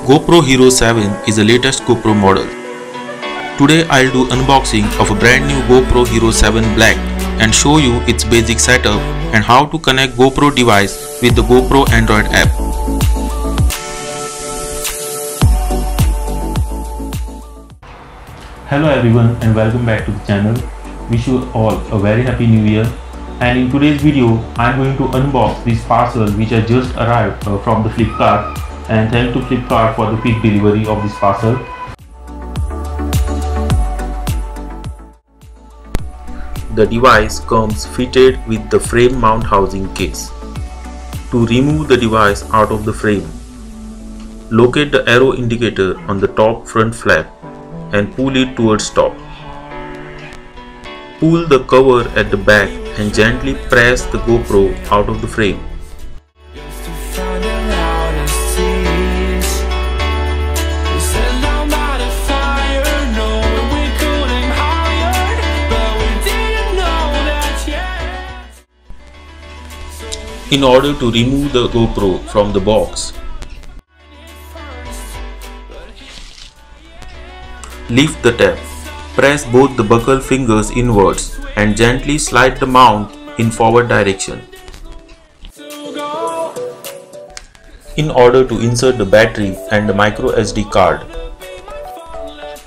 GoPro Hero 7 is the latest GoPro model. Today I'll do unboxing of a brand new GoPro Hero 7 Black and show you its basic setup and how to connect GoPro device with the GoPro Android app. Hello everyone and welcome back to the channel. Wish you all a very happy new year, and in today's video I'm going to unbox this parcel which has just arrived from the Flipkart, and thanks to Flipkart for the quick delivery of this parcel. The device comes fitted with the frame mount housing case. To remove the device out of the frame, locate the arrow indicator on the top front flap and pull it towards top. Pull the cover at the back and gently press the GoPro out of the frame. In order to remove the GoPro from the box, lift the tab, press both the buckle fingers inwards and gently slide the mount in forward direction. In order to insert the battery and the micro SD card,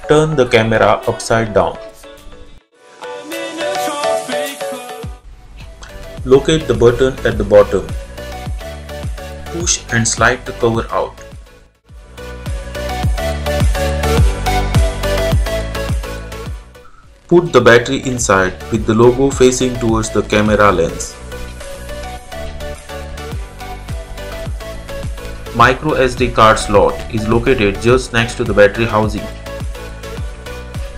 turn the camera upside down. Locate the button at the bottom. Push and slide the cover out. Put the battery inside with the logo facing towards the camera lens. Micro SD card slot is located just next to the battery housing.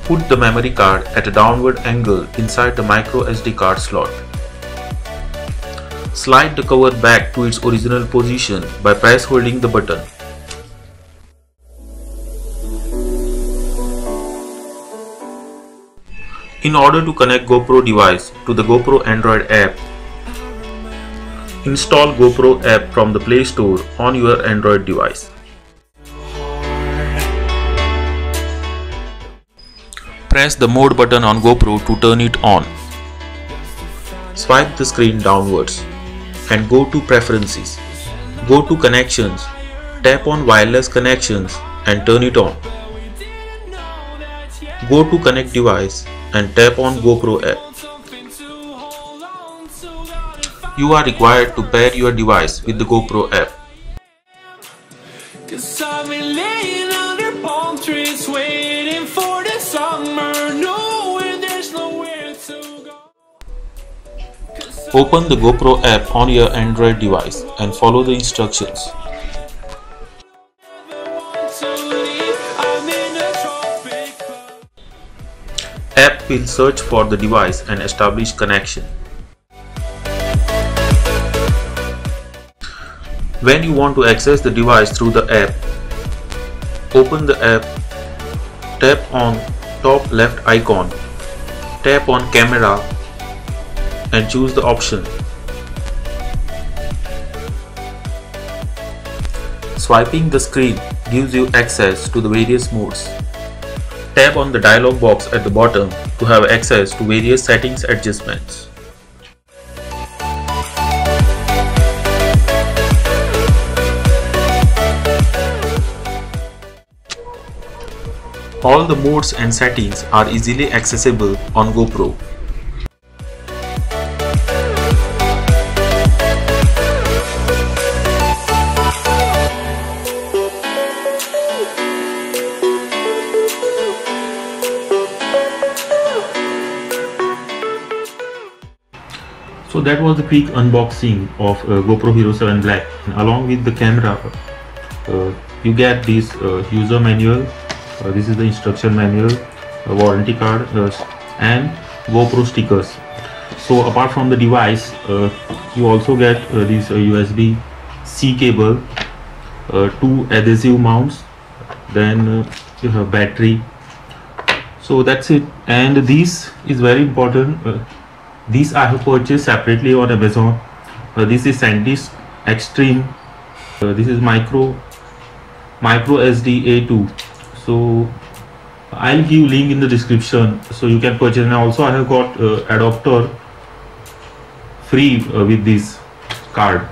Put the memory card at a downward angle inside the micro SD card slot. Slide the cover back to its original position by press holding the button. In order to connect GoPro device to the GoPro Android app, install GoPro app from the Play Store on your Android device. Press the mode button on GoPro to turn it on. Swipe the screen downwards and go to Preferences. Go to Connections, tap on Wireless Connections and turn it on. Go to Connect Device and tap on GoPro app. You are required to pair your device with the GoPro app. Open the GoPro app on your Android device and follow the instructions. App will search for the device and establish connection. When you want to access the device through the app, open the app, tap on top left icon, tap on camera and choose the option. Swiping the screen gives you access to the various modes. Tap on the dialog box at the bottom to have access to various settings adjustments. All the modes and settings are easily accessible on GoPro. So that was the quick unboxing of GoPro Hero 7 Black, and along with the camera you get this user manual. This is the instruction manual, warranty card and GoPro stickers. So apart from the device, you also get this USB-C cable, 2 adhesive mounts, then you have battery. So that's it, and this is very important. These I have purchased separately on Amazon. This is SanDisk Extreme. This is micro micro SD A2. So I'll give link in the description so you can purchase. And also I have got adapter free with this card.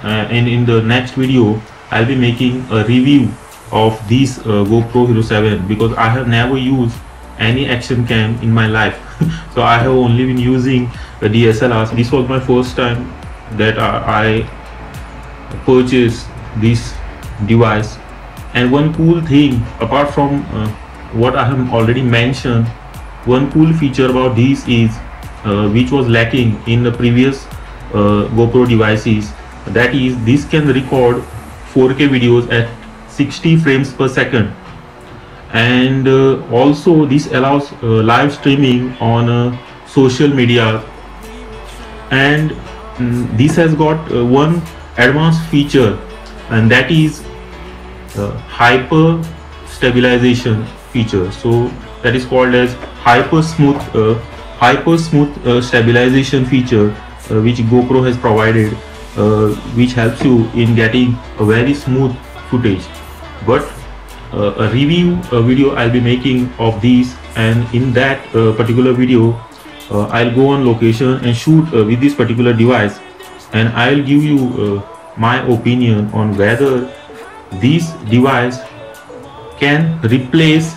And in the next video I'll be making a review of this GoPro Hero 7, because I have never used any action cam in my life. So I have only been using a DSLR. This was my first time that I purchased this device. And one cool thing, apart from what I have already mentioned, one cool feature about this is which was lacking in the previous GoPro devices, that is this can record 4K videos at 60 frames per second. And also this allows live streaming on social media. And this has got one advanced feature, and that is hyper stabilization feature. So that is called as hyper smooth stabilization feature, which GoPro has provided, which helps you in getting a very smooth footage. But a review video I'll be making of these, and in that particular video I'll go on location and shoot with this particular device, and I'll give you my opinion on whether this device can replace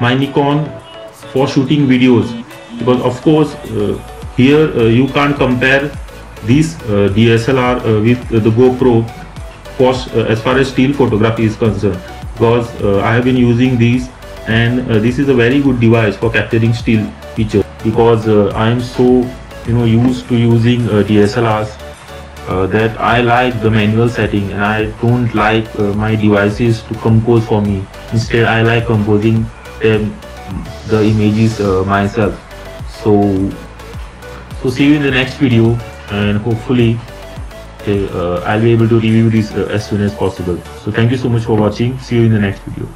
my Nikon for shooting videos. Because of course here you can't compare this DSLR with the GoPro for as far as still photography is concerned, because I have been using these, and this is a very good device for capturing still pictures, because I am so used to using DSLRs that I like the manual setting, and I don't like my devices to compose for me. Instead I like composing the images myself. So see you in the next video, and hopefully I'll be able to review this as soon as possible. So thank you so much for watching. See you in the next video.